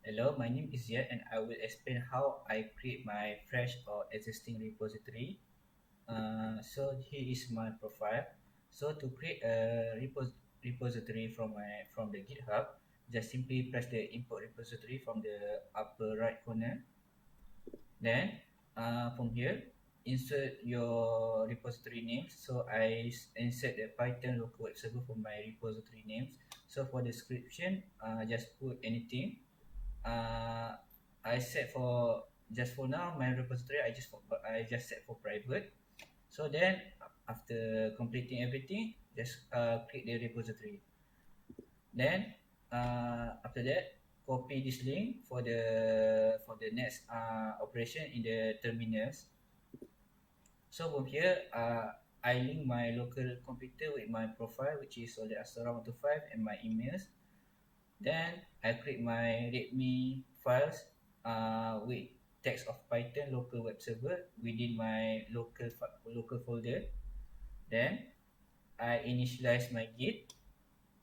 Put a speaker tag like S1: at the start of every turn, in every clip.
S1: Hello, my name is Ziad and I will explain how I create my fresh or existing repository. So here is my profile. So to create a repository from the GitHub, just simply press the import repository from the upper right corner. Then from here, insert your repository names. So insert the Python local web server for my repository names. So for description, just put anything. uh, I set for just for now my repository I just set for private. So then after completing everything, just create the repository. Then after that, copy this link for the next operation in the terminals. So from here, I link my local computer with my profile, which is solid Astra 125, and my emails. Then I create my README files with text of Python local web server within my local folder. Then I initialize my Git.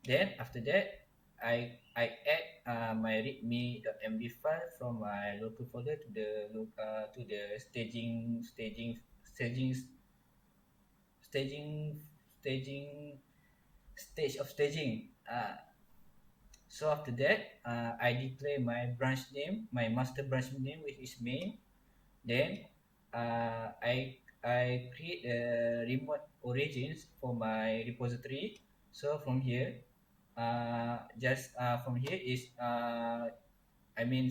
S1: Then after that, I add my README.md file from my local folder to the staging staging staging stage of staging. So after that, I declare my branch name, my master branch name, which is main. Then I create a remote origins for my repository. So from here, just from here is I mean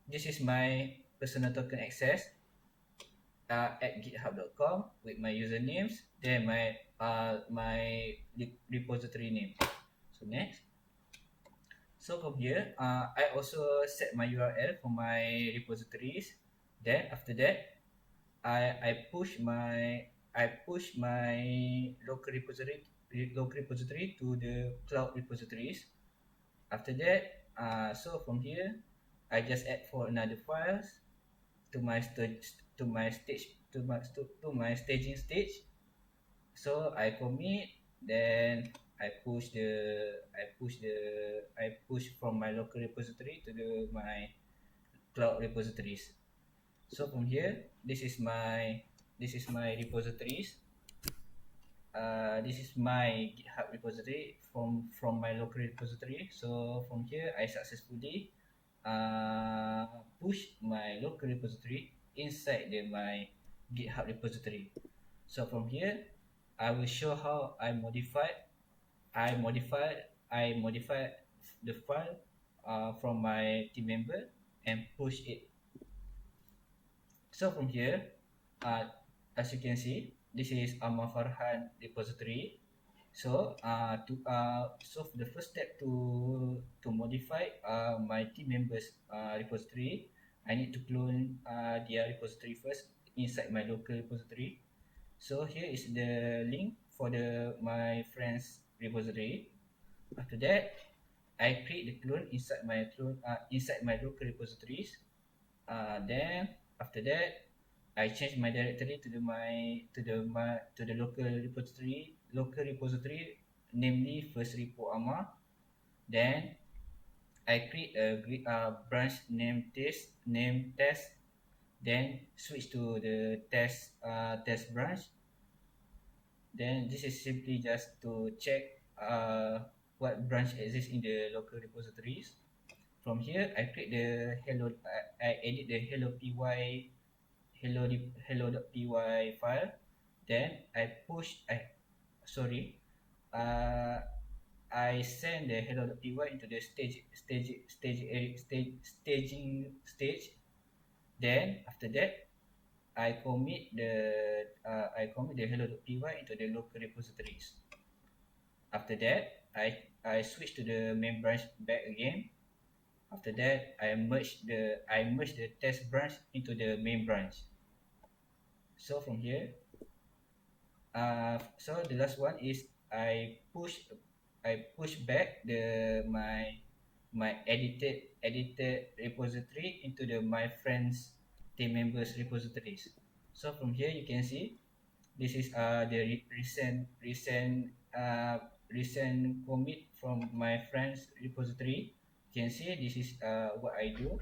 S1: this is my personal token access at github.com with my usernames. Then my repository name. So next. So from here, I also set my URL for my repositories. Then after that, I push my local repository to the cloud repositories. After that, so from here, I just add for another files to my to my staging stage. So I commit, then I push from my local repository to my cloud repositories. So from here, this is my repositories. This is my GitHub repository from my local repository. So from here, I successfully push my local repository inside my GitHub repository. So from here, I will show how I modified I modified the file from my team member and push it. So from here, uh, as you can see, this is Amma Farhan repository. So so the first step to modify my team members repository, I need to clone their repository first inside my local repository. So here is the link for my friend's repository. After that, I create the clone inside my local repositories. Then after that, I change my directory to the local repository, namely first repo ama. Then I create a branch name test. Then switch to the test branch. Then this is simply just to check what branch exists in the local repositories. From here, I create the I edit the hello.py file. Then sorry, uh, I send the hello.py into the staging stage. Then after that, I commit the hello.py into the local repositories. After that, I switch to the main branch back again. After that, I merge the test branch into the main branch. So from here, so the last one is I push back my edited repository into my friends team members repositories. So from here you can see this is the recent commit from my friends repository. can see this is what I do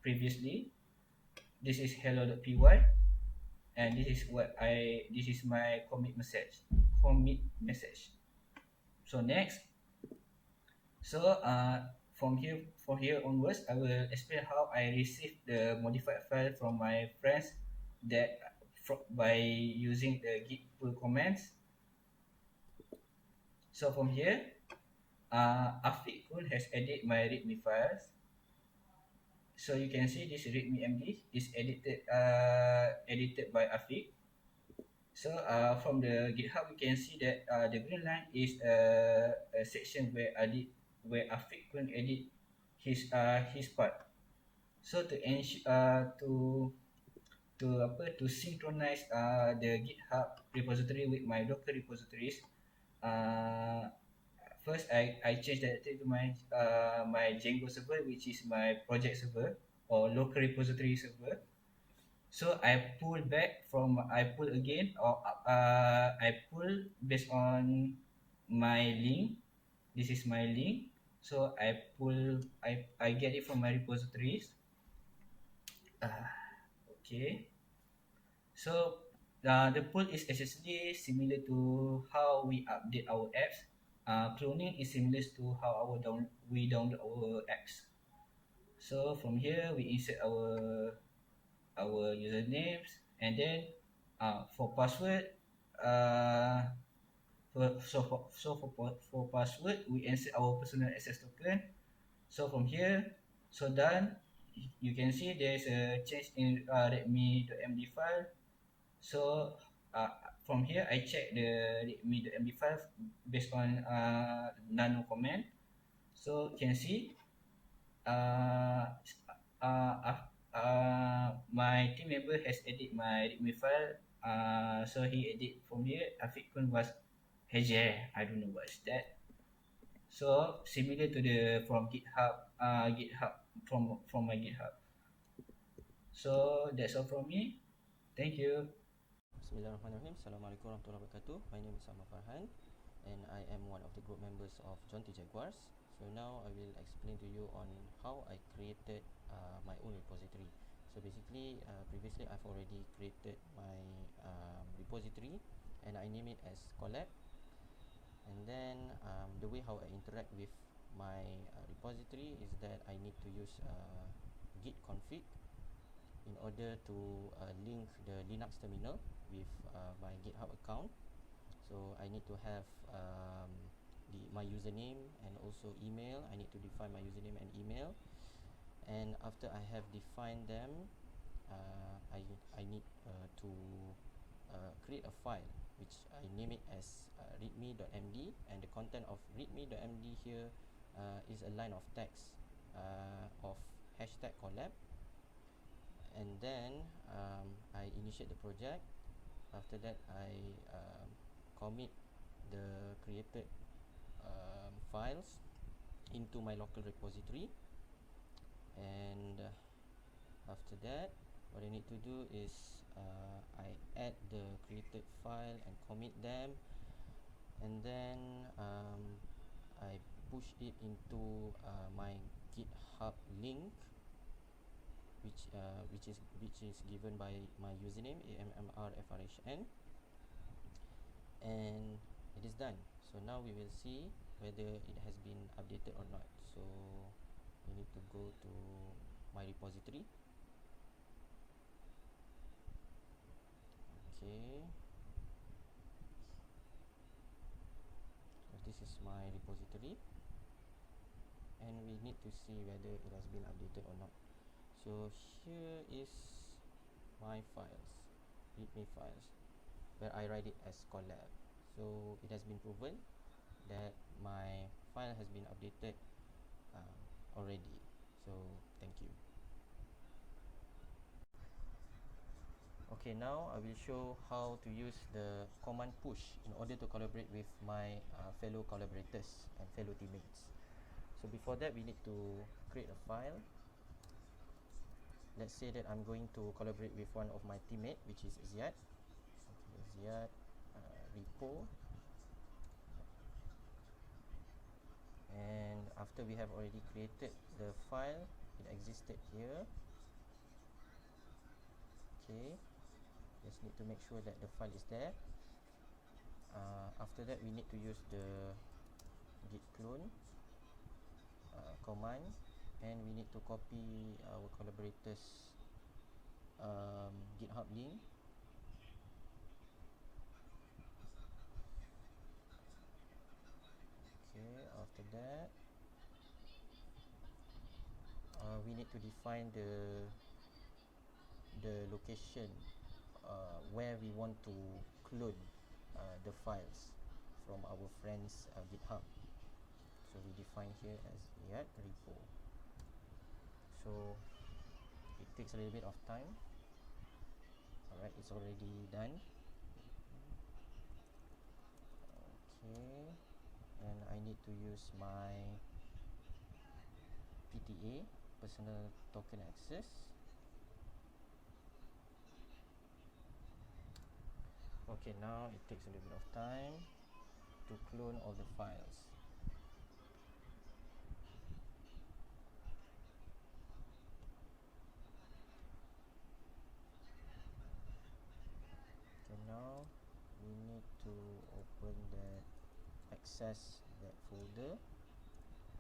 S1: previously. This is hello.py, and this is my commit message. So next, so from here onwards, I will explain how I receive the modified file from my friends by using the git pull commands. So from here, Afiq Kun has edited my readme files. So you can see this readme md is edited by Afiq. So from the GitHub, we can see that the green line is a section where Afiq can edit his part. So to ensure to synchronize the GitHub repository with my Docker repositories, uh, first I change that to my Django server, which is my project server or local repository server. So I pull again, or I pull based on my link. This is my link. So I get it from my repositories. Okay. So the pull is essentially similar to how we update our apps. Cloning is similar to how we download our apps. So from here we insert our usernames, and then for password, uh, for password we insert our personal access token. So from here, so done, you can see there's a change in readme.md file. So uh, from here I check the readme.md file based on nano command. So you can see uh, uh, my team member has edit my readme file. So he edit from here. Afiq Kun was Heje. I don't know what's that. So similar to the from GitHub from my GitHub. So that's all from me. Thank you.
S2: Bismillahirrahmanirrahim. Assalamualaikum warahmatullahi wabarakatuh. My name is Ahmad Farhan, and I am one of the group members of Jaunty Jaguars. So now I will explain to you on how I created my own repository. So basically, previously I've already created my repository, and I name it as collab. And then the way how I interact with my repository is that I need to use git config in order to link the Linux terminal with my GitHub account. So I need to have my username and also email. I need to define my username and email, and after I have defined them, I need to create a file which I name it as readme.md, and the content of readme.md here is a line of text of hashtag collab. And then I initiate the project. After that, I commit the created files into my local repository, and after that, what I need to do is I add the created file and commit them, and then I push it into my GitHub link, which is given by my username ammrfrhn, and it is done. So now we will see whether it has been updated or not. So we need to go to my repository. Okay, so this is my repository, and we need to see whether it has been updated or not. So here is my files, readme files, where I write it as collab. So it has been proven that my file has been updated already. So thank you. Okay, now I will show how to use the command push in order to collaborate with my fellow collaborators and fellow teammates. So before that, we need to create a file. Let's say that I'm going to collaborate with one of my teammate, which is Ziad. Okay, Ziad, repo, And after we have already created the file, it existed here. Okay, just need to make sure that the file is there. After that, we need to use the git clone command, and we need to copy our collaborators GitHub link. Okay, after that, we need to define the location where we want to clone the files from our friend's GitHub. So we define here as yet repo. So it takes a little bit of time. Alright, it's already done. Okay, and I need to use my PTA, personal token access. Okay, now it takes a little bit of time to clone all the files. Okay, now we need to open that, access that folder,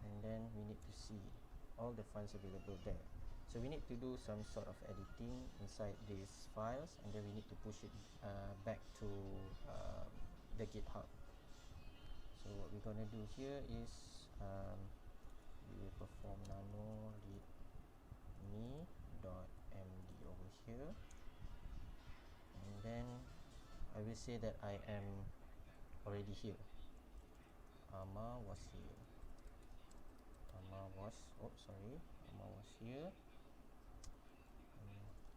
S2: and then we need to see all the files available there. So we need to do some sort of editing inside these files, and then we need to push it back to the GitHub. So what we're gonna do here is we will perform nano readme.md over here, and then I will say that I am already here. Ama was here. Ama was here.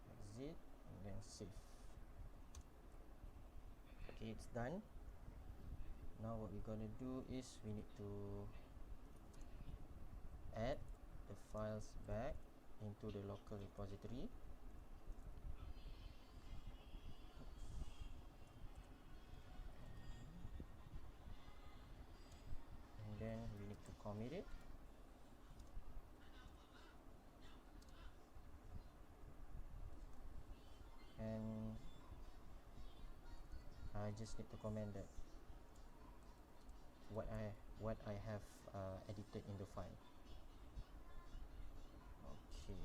S2: Exit and then save. Okay, it's done. Now what we're gonna do is we need to add the files back into the local repository. And then we need to commit it. And I just need to comment that what I have edited in the file. Okay.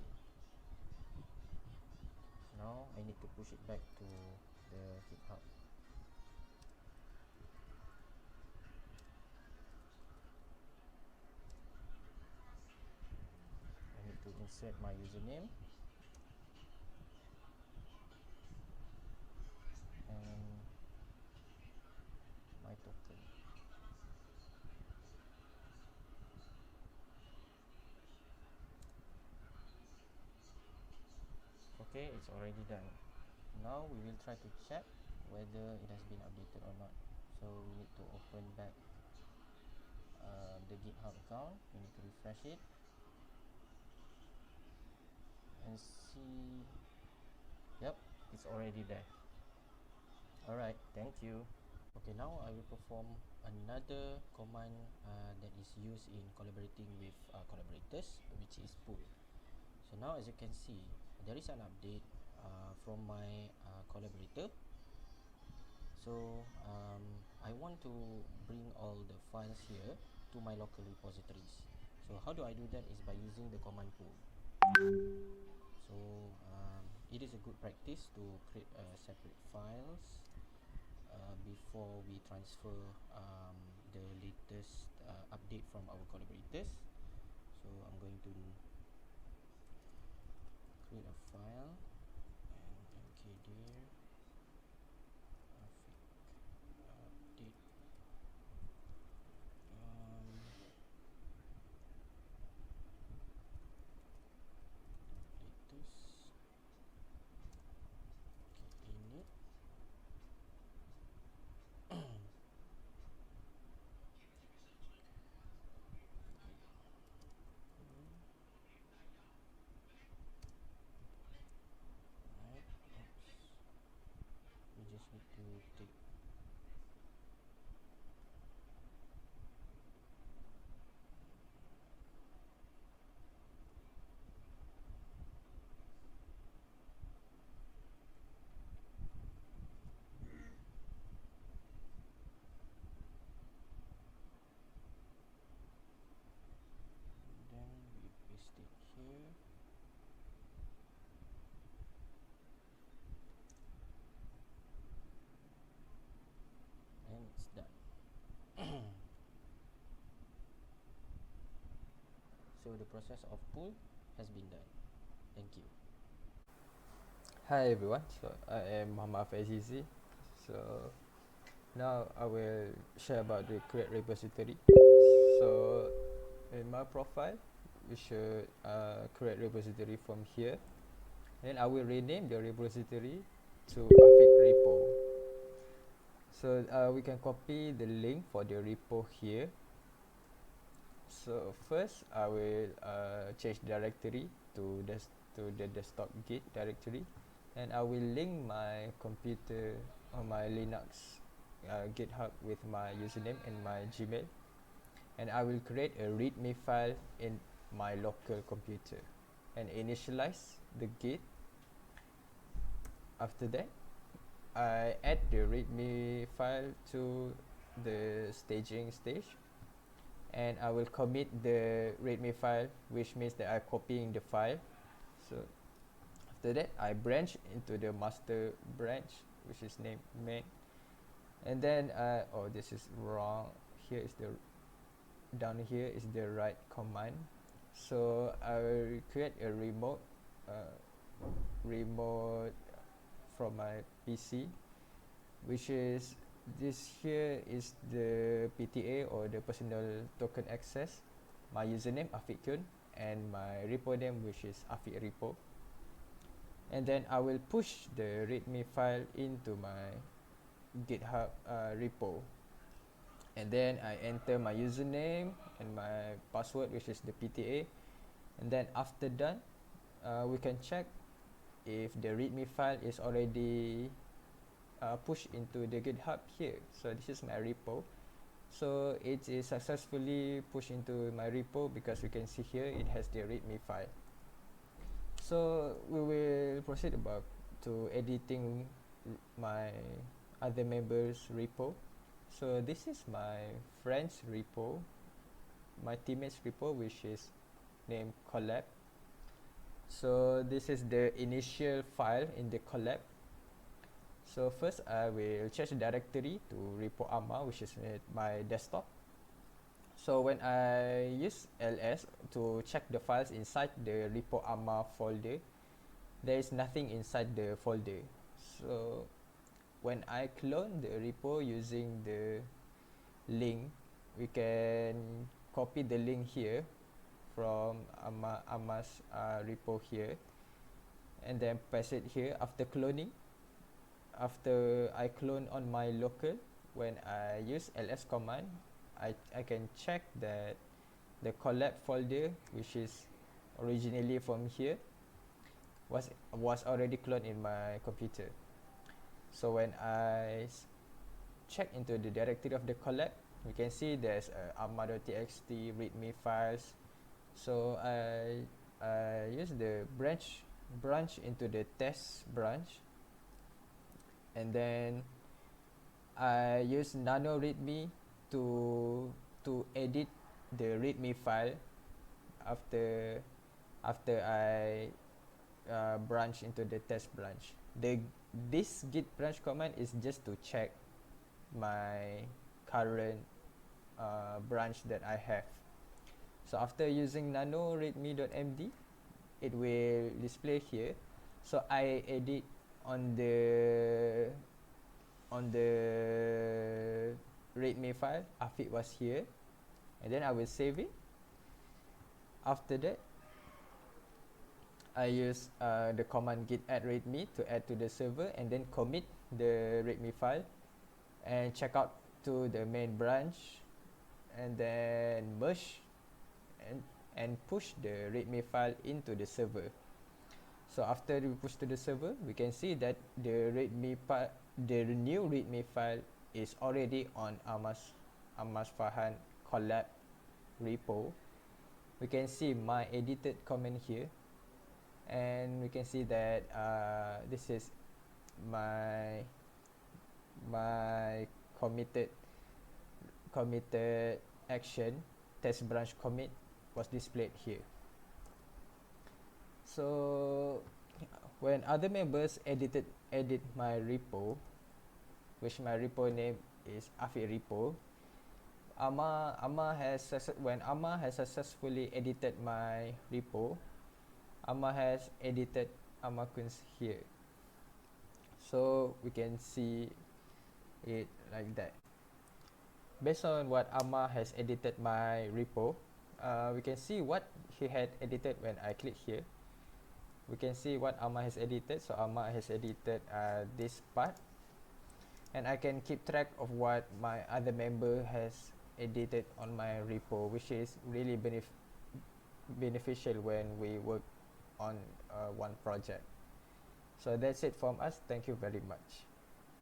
S2: Now I need to push it back to the GitHub. I need to insert my username and my token. Okay, it's already done. Now we will try to check whether it has been updated or not. So we need to open back the GitHub account. We need to refresh it and see. Yep, it's already there. Alright, thank you. Okay, now I will perform another command that is used in collaborating with collaborators, which is pull. So now as you can see, there is an update from my collaborator. So I want to bring all the files here to my local repositories. So how do I do that is by using the command pull. So it is a good practice to create separate files before we transfer the latest update from our collaborators. So I'm going to create a file and mkdir update latest init. Right, oops. So the process of pull has been done. Thank you.
S3: Hi everyone, so I am Muhammad Faizizi. So now I will share about the create repository. So in my profile, we should create repository from here. Then I will rename the repository to Afiq repo. So we can copy the link for the repo here. So first I will change directory to the desktop Git directory, and I will link my computer or my Linux GitHub with my username and my Gmail, and I will create a README file in my local computer and initialize the Git. After that, I add the README file to the staging stage, and I will commit the readme file, which means that I'm copying the file. So after that, I branch into the master branch, which is named main, and then oh, this is wrong. Here is the down here is the right command. So I will create a remote from my PC, which is this here is the PTA or the personal token access, my username Afiqun, and my repo name, which is Afiq repo. And then I will push the readme file into my GitHub repo, and then I enter my username and my password, which is the PTA. And then after done, we can check if the readme file is already pushed into the GitHub here. So this is my repo. So it is successfully pushed into my repo because we can see here it has the readme file. So we will proceed about to editing my other members repo. So this is my friend's repo, my teammate's repo, which is named collab. So this is the initial file in the collab. So first I will change the directory to repo ama, which is my desktop. So when I use ls to check the files inside the repo ama folder, there is nothing inside the folder. So when I clone the repo using the link, we can copy the link here from ama's repo here, and then paste it here. After cloning, after I clone on my local, when I use ls command, I can check that the collab folder, which is originally from here, was already cloned in my computer. So when I check into the directory of the collab, we can see there's amma.txt readme files. So I use the branch into the test branch, and then I use nano readme to edit the readme file after I branch into the test branch. This git branch command is just to check my current branch that I have. So after using nano readme.md, it will display here. So I edit on the readme file. Afiq was here, and then I will save it. After that, I use the command git add readme to add to the server, and then commit the readme file and check out to the main branch, and then merge and push the readme file into the server. So after we push to the server, we can see that the new readme file is already on Amas Farhan collab repo. We can see my edited comment here, and we can see that this is my committed action test branch commit was displayed here. So when other members edit my repo, which my repo name is Afiq repo, When Amma has successfully edited my repo, Amma has edited Amma Kunz here. So we can see it like that. Based on what Amma has edited my repo, we can see what he had edited when I click here. We can see what Amma has edited. So Amma has edited this part, and I can keep track of what my other member has edited on my repo, which is really beneficial when we work on one project. So that's it from us. Thank you very much.